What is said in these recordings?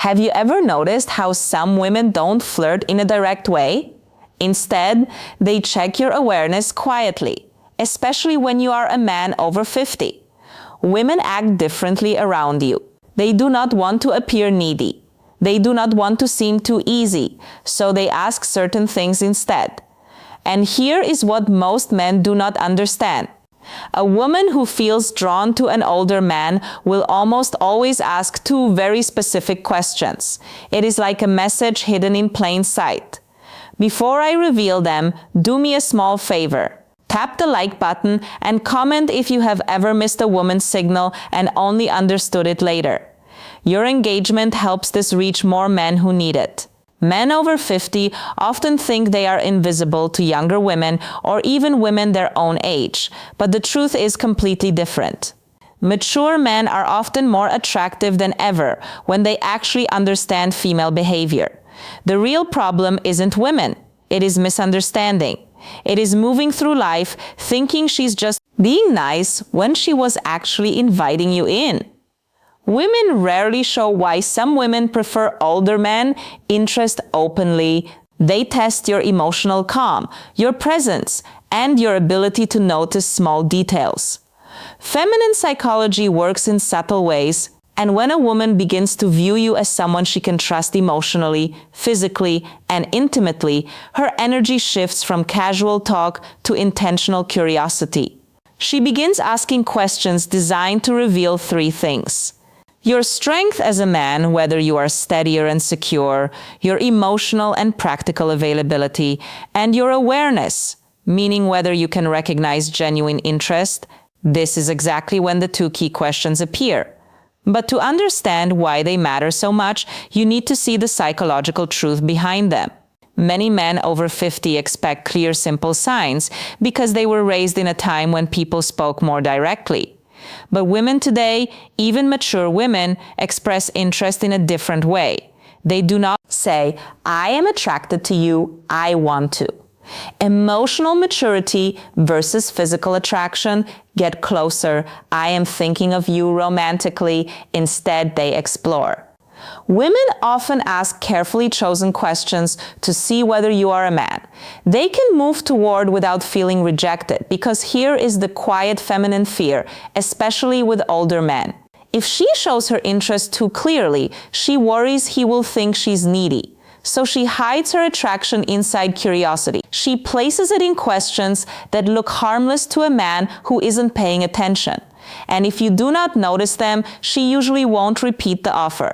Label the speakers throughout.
Speaker 1: Have you ever noticed how some women don't flirt in a direct way? Instead, they check your awareness quietly, especially when you are a man over 50. Women act differently around you. They do not want to appear needy. They do not want to seem too easy, so they ask certain things instead. And here is what most men do not understand. A woman who feels drawn to an older man will almost always ask two very specific questions. It is like a message hidden in plain sight. Before I reveal them, do me a small favor. Tap the like button and comment if you have ever missed a woman's signal and only understood it later. Your engagement helps this reach more men who need it. Men over 50 often think they are invisible to younger women or even women their own age, but the truth is completely different. Mature men are often more attractive than ever when they actually understand female behavior. The real problem isn't women, it is misunderstanding. It is moving through life thinking she's just being nice when she was actually inviting you in. Women rarely show why some women prefer older men interest openly. They test your emotional calm, your presence, and your ability to notice small details. Feminine psychology works in subtle ways, and when a woman begins to view you as someone she can trust emotionally, physically, and intimately, her energy shifts from casual talk to intentional curiosity. She begins asking questions designed to reveal three things: your strength as a man, whether you are steadier and secure, your emotional and practical availability, and your awareness, meaning whether you can recognize genuine interest. This is exactly when the two key questions appear. But to understand why they matter so much, you need to see the psychological truth behind them. Many men over 50 expect clear, simple signs because they were raised in a time when people spoke more directly. But women today, even mature women, express interest in a different way. They do not say, "I am attracted to you, I want to." Emotional maturity versus physical attraction: get closer, "I am thinking of you romantically." Instead, they explore. Women often ask carefully chosen questions to see whether you are a man. They can move toward without feeling rejected, because here is the quiet feminine fear, especially with older men. If she shows her interest too clearly, she worries he will think she's needy. So she hides her attraction inside curiosity. She places it in questions that look harmless to a man who isn't paying attention. And if you do not notice them, she usually won't repeat the offer.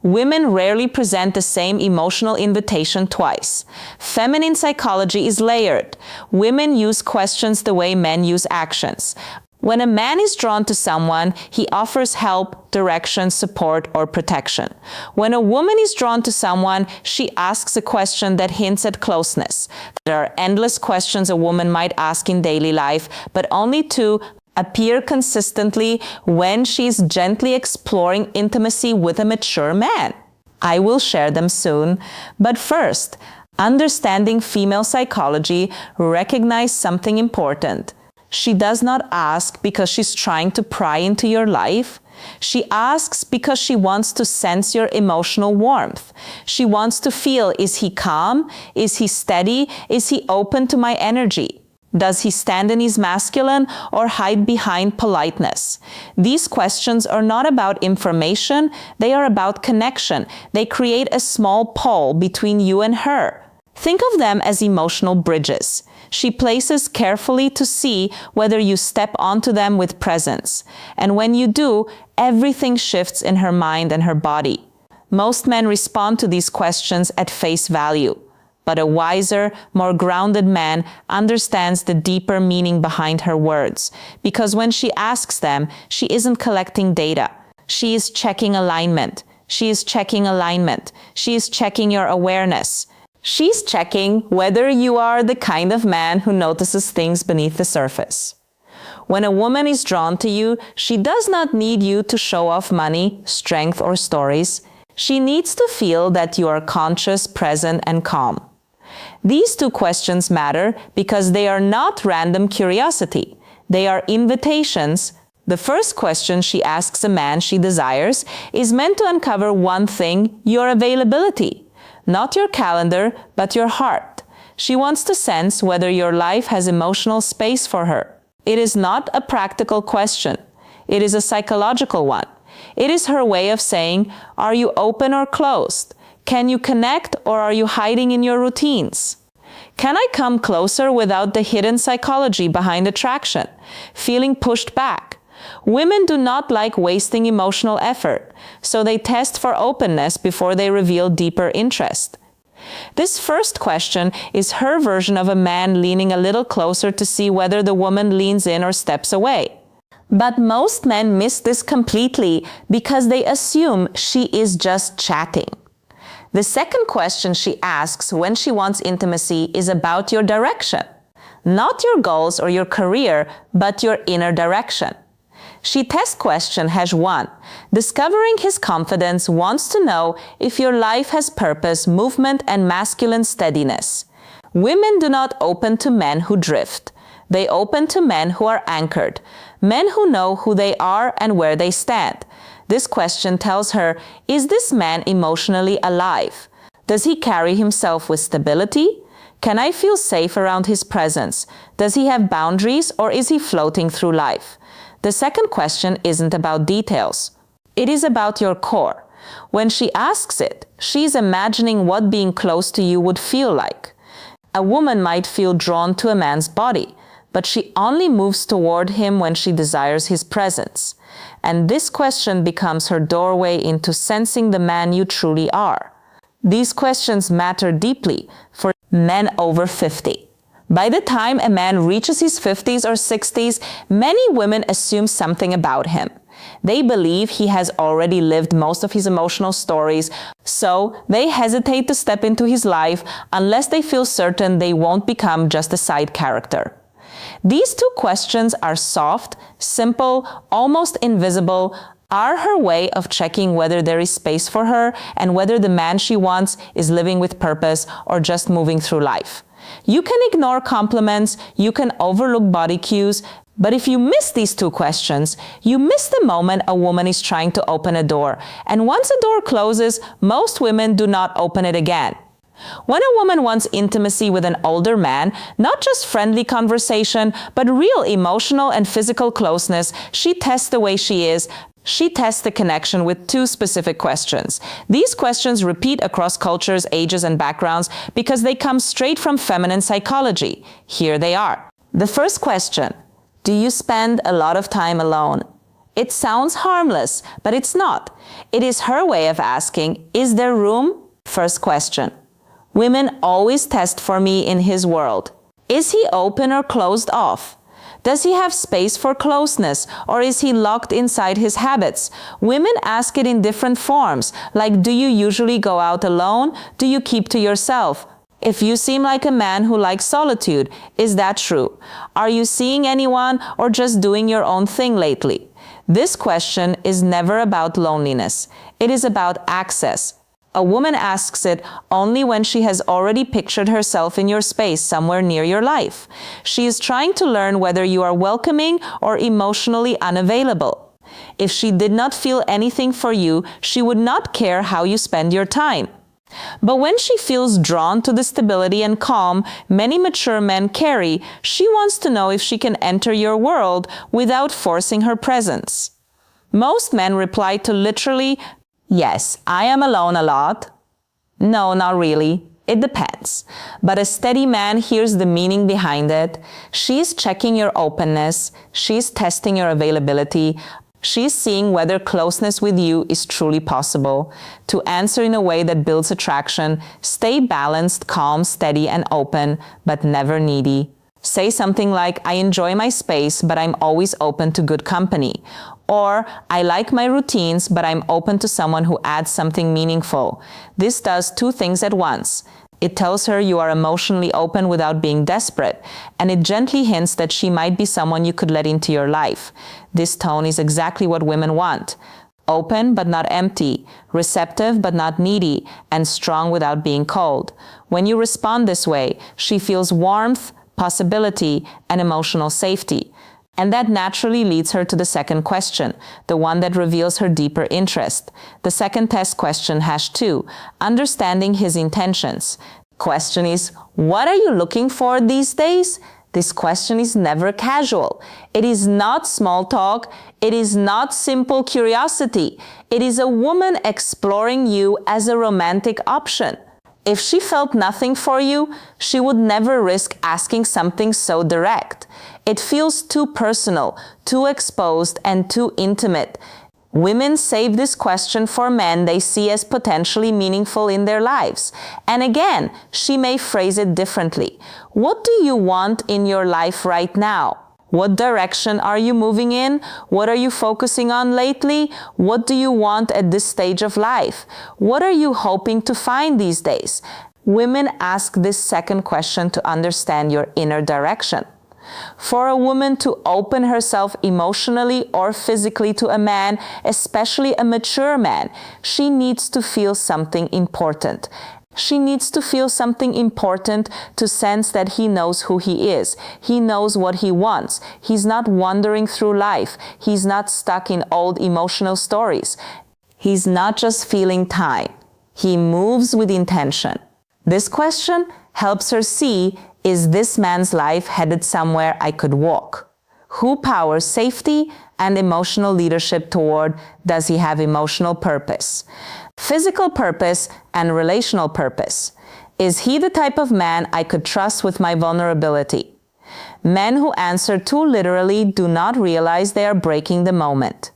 Speaker 1: Women rarely present the same emotional invitation twice. Feminine psychology is layered. Women use questions the way men use actions. When a man is drawn to someone, he offers help, direction, support, or protection. When a woman is drawn to someone, she asks a question that hints at closeness. There are endless questions a woman might ask in daily life, but only two appear consistently when she's gently exploring intimacy with a mature man. I will share them soon, but first, understanding female psychology, recognize something important. She does not ask because she's trying to pry into your life. She asks because she wants to sense your emotional warmth. She wants to feel, is he calm? Is he steady? Is he open to my energy? Does he stand in his masculine or hide behind politeness? These questions are not about information, they are about connection. They create a small pole between you and her. Think of them as emotional bridges. She places carefully to see whether you step onto them with presence. And when you do, everything shifts in her mind and her body. Most men respond to these questions at face value. But a wiser, more grounded man understands the deeper meaning behind her words. Because when she asks them, she isn't collecting data. She is checking alignment. She is checking alignment. She is checking your awareness. She's checking whether you are the kind of man who notices things beneath the surface. When a woman is drawn to you, she does not need you to show off money, strength, or stories. She needs to feel that you are conscious, present, and calm. These two questions matter because they are not random curiosity. They are invitations The first question she asks a man she desires is meant to uncover one thing: your availability. Not your calendar, but your heart. She wants to sense whether your life has emotional space for her. It is not a practical question. It is a psychological one. It is her way of saying, are you open or closed? Can you connect, or are you hiding in your routines? Can I come closer without the hidden psychology behind attraction, feeling pushed back? Women do not like wasting emotional effort, so they test for openness before they reveal deeper interest. This first question is her version of a man leaning a little closer to see whether the woman leans in or steps away. But most men miss this completely because they assume she is just chatting. The second question she asks when she wants intimacy is about your direction. Not your goals or your career, but your inner direction. She test question #1. Discovering his confidence wants to know if your life has purpose, movement, and masculine steadiness. Women do not open to men who drift. They open to men who are anchored, men who know who they are and where they stand. This question tells her, is this man emotionally alive? Does he carry himself with stability? Can I feel safe around his presence? Does he have boundaries, or is he floating through life? The second question isn't about details. It is about your core. When she asks it, she's imagining what being close to you would feel like. A woman might feel drawn to a man's body, but she only moves toward him when she desires his presence. And this question becomes her doorway into sensing the man you truly are. These questions matter deeply for men over 50. By the time a man reaches his 50s or 60s, many women assume something about him. They believe he has already lived most of his emotional stories, so they hesitate to step into his life unless they feel certain they won't become just a side character. These two questions are soft, simple, almost invisible, are her way of checking whether there is space for her and whether the man she wants is living with purpose or just moving through life. You can ignore compliments, you can overlook body cues, but if you miss these two questions, you miss the moment a woman is trying to open a door. And once a door closes, most women do not open it again. When a woman wants intimacy with an older man, not just friendly conversation, but real emotional and physical closeness, she tests the way she is. She tests the connection with two specific questions. These questions repeat across cultures, ages, and backgrounds because they come straight from feminine psychology. Here they are. The first question: do you spend a lot of time alone? It sounds harmless, but it's not. It is her way of asking, is there room? First question. Women always test for me in his world. Is he open or closed off? Does he have space for closeness, or is he locked inside his habits? Women ask it in different forms, like, do you usually go out alone? Do you keep to yourself? If you seem like a man who likes solitude, is that true? Are you seeing anyone or just doing your own thing lately? This question is never about loneliness. It is about access. A woman asks it only when she has already pictured herself in your space somewhere near your life. She is trying to learn whether you are welcoming or emotionally unavailable. If she did not feel anything for you, she would not care how you spend your time. But when she feels drawn to the stability and calm many mature men carry, she wants to know if she can enter your world without forcing her presence. Most men reply to literally, yes, I am alone a lot. No, not really. It depends. But a steady man hears the meaning behind it. She's checking your openness. She's testing your availability. She's seeing whether closeness with you is truly possible. To answer in a way that builds attraction, stay balanced, calm, steady, and open, but never needy. Say something like, I enjoy my space, but I'm always open to good company. Or, I like my routines, but I'm open to someone who adds something meaningful. This does two things at once. It tells her you are emotionally open without being desperate, and it gently hints that she might be someone you could let into your life. This tone is exactly what women want. Open but not empty, receptive but not needy, and strong without being cold. When you respond this way, she feels warmth, possibility, and emotional safety. And that naturally leads her to the second question, the one that reveals her deeper interest. The second test question, #2, understanding his intentions. Question is, what are you looking for these days? This question is never casual. It is not small talk. It is not simple curiosity. It is a woman exploring you as a romantic option. If she felt nothing for you, she would never risk asking something so direct. It feels too personal, too exposed, and too intimate. Women save this question for men they see as potentially meaningful in their lives. And again, she may phrase it differently. What do you want in your life right now? What direction are you moving in? What are you focusing on lately? What do you want at this stage of life? What are you hoping to find these days? Women ask this second question to understand your inner direction. For a woman to open herself emotionally or physically to a man, especially a mature man, she needs to feel something important. She needs to feel something important to sense that he knows who he is. He knows what he wants. He's not wandering through life. He's not stuck in old emotional stories. He's not just feeling time. He moves with intention. This question helps her see, is this man's life headed somewhere I could walk? Who powers safety and emotional leadership toward? Does he have emotional purpose? Physical purpose and relational purpose. Is he the type of man I could trust with my vulnerability? Men who answer too literally do not realize they are breaking the moment.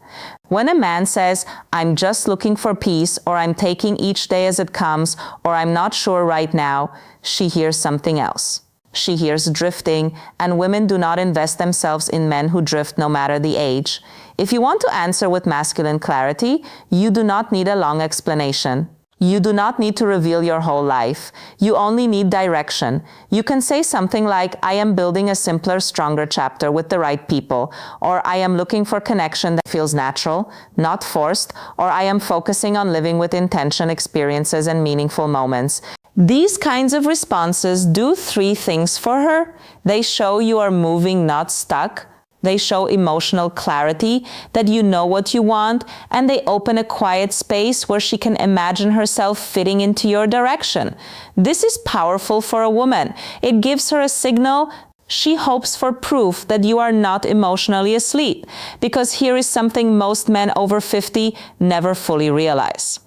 Speaker 1: When a man says, I'm just looking for peace, or I'm taking each day as it comes, or I'm not sure right now, she hears something else. She hears drifting, and women do not invest themselves in men who drift no matter the age. If you want to answer with masculine clarity, you do not need a long explanation. You do not need to reveal your whole life. You only need direction. You can say something like, I am building a simpler, stronger chapter with the right people, or I am looking for connection that feels natural, not forced, or I am focusing on living with intention, experiences, and meaningful moments. These kinds of responses do three things for her. They show you are moving, not stuck. They show emotional clarity, that you know what you want, and they open a quiet space where she can imagine herself fitting into your direction. This is powerful for a woman. It gives her a signal. She hopes for proof that you are not emotionally asleep, because here is something most men over 50 never fully realize.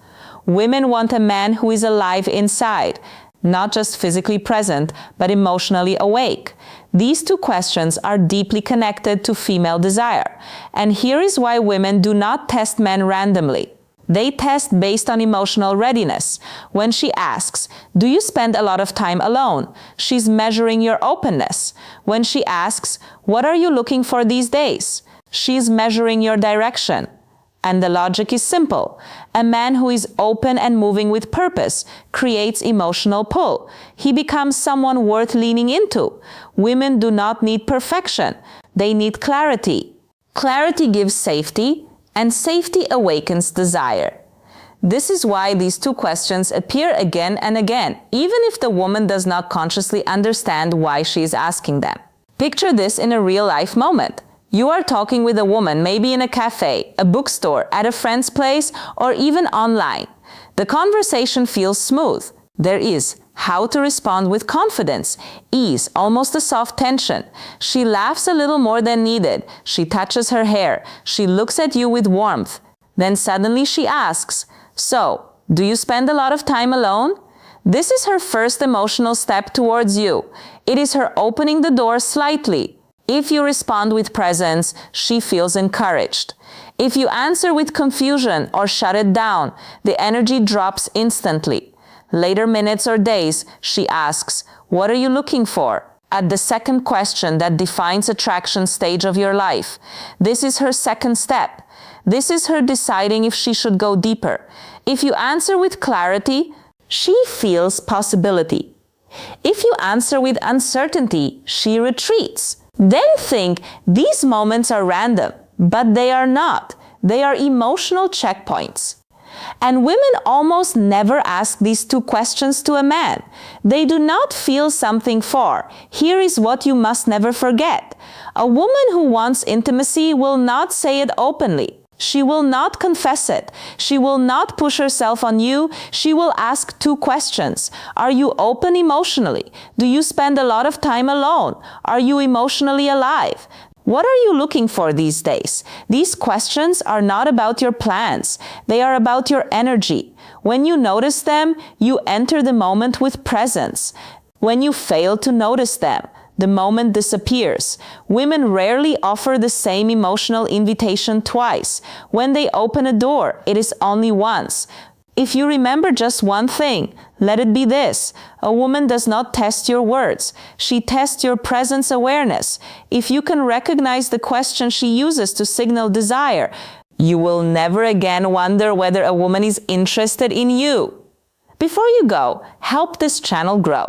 Speaker 1: Women want a man who is alive inside, not just physically present, but emotionally awake. These two questions are deeply connected to female desire. And here is why women do not test men randomly. They test based on emotional readiness. When she asks, do you spend a lot of time alone? She's measuring your openness. When she asks, what are you looking for these days? She's measuring your direction. And the logic is simple. A man who is open and moving with purpose creates emotional pull. He becomes someone worth leaning into. Women do not need perfection. They need clarity. Clarity gives safety, and safety awakens desire. This is why these two questions appear again and again, even if the woman does not consciously understand why she is asking them. Picture this in a real-life moment. You are talking with a woman, maybe in a cafe, a bookstore, at a friend's place, or even online. The conversation feels smooth. There is how to respond with confidence, ease, almost a soft tension. She laughs a little more than needed. She touches her hair. She looks at you with warmth. Then suddenly she asks, so, do you spend a lot of time alone? This is her first emotional step towards you. It is her opening the door slightly. If you respond with presence, she feels encouraged. If you answer with confusion or shut it down, the energy drops instantly. Later minutes or days, she asks, what are you looking for? At the second question that defines attraction stage of your life. This is her second step. This is her deciding if she should go deeper. If you answer with clarity, she feels possibility. If you answer with uncertainty, she retreats. Then think, these moments are random, but they are not. They are emotional checkpoints. And women almost never ask these two questions to a man. They do not feel something for. Here is what you must never forget. A woman who wants intimacy will not say it openly. She will not confess it. She will not push herself on you. She will ask two questions. Are you open emotionally? Do you spend a lot of time alone? Are you emotionally alive? What are you looking for these days? These questions are not about your plans. They are about your energy. When you notice them, you enter the moment with presence. When you fail to notice them, the moment disappears. Women rarely offer the same emotional invitation twice. When they open a door, it is only once. If you remember just one thing, let it be this. A woman does not test your words. She tests your presence awareness. If you can recognize the question she uses to signal desire, you will never again wonder whether a woman is interested in you. Before you go, help this channel grow.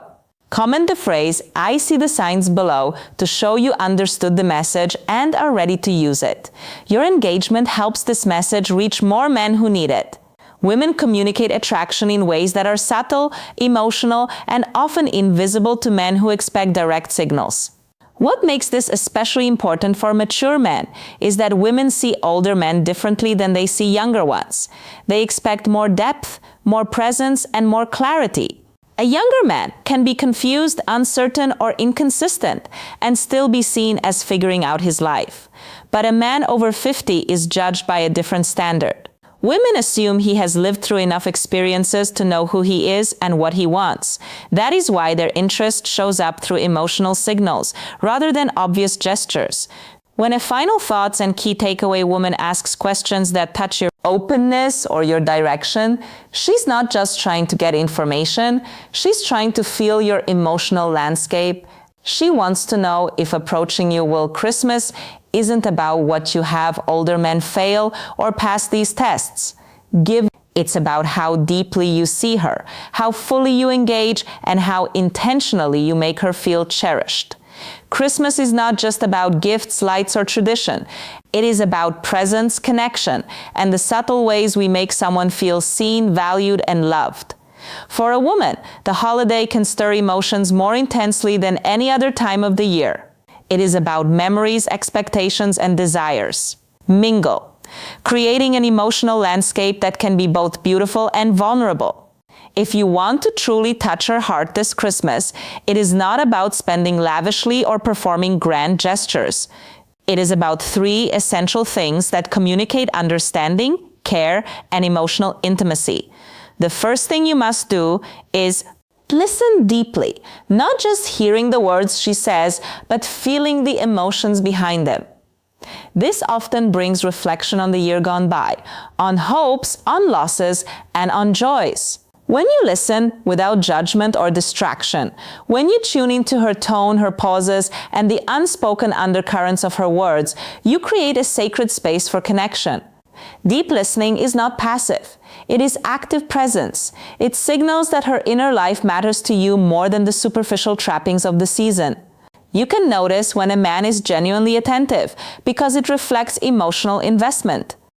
Speaker 1: Comment the phrase, "I see the signs below," to show you understood the message and are ready to use it. Your engagement helps this message reach more men who need it. Women communicate attraction in ways that are subtle, emotional, and often invisible to men who expect direct signals. What makes this especially important for mature men is that women see older men differently than they see younger ones. They expect more depth, more presence, and more clarity. A younger man can be confused, uncertain, or inconsistent and still be seen as figuring out his life. But a man over 50 is judged by a different standard. Women assume he has lived through enough experiences to know who he is and what he wants. That is why their interest shows up through emotional signals rather than obvious gestures. When a final thoughts and key takeaway woman asks questions that touch your openness or your direction, she's not just trying to get information, she's trying to feel your emotional landscape. She wants to know if approaching you will Christmas isn't about what you have older men fail or pass these tests. It's about how deeply you see her, how fully you engage, and how intentionally you make her feel cherished. Christmas is not just about gifts, lights, or tradition. It is about presence, connection, and the subtle ways we make someone feel seen, valued, and loved. For a woman, the holiday can stir emotions more intensely than any other time of the year. It is about memories, expectations, and desires. Mingle, creating an emotional landscape that can be both beautiful and vulnerable. If you want to truly touch her heart this Christmas, it is not about spending lavishly or performing grand gestures. It is about three essential things that communicate understanding, care, and emotional intimacy. The first thing you must do is listen deeply, not just hearing the words she says, but feeling the emotions behind them. This often brings reflection on the year gone by, on hopes, on losses, and on joys. When you listen without judgment or distraction, when you tune into her tone, her pauses, and the unspoken undercurrents of her words, you create a sacred space for connection. Deep listening is not passive. It is active presence. It signals that her inner life matters to you more than the superficial trappings of the season. You can notice when a man is genuinely attentive because it reflects emotional investment.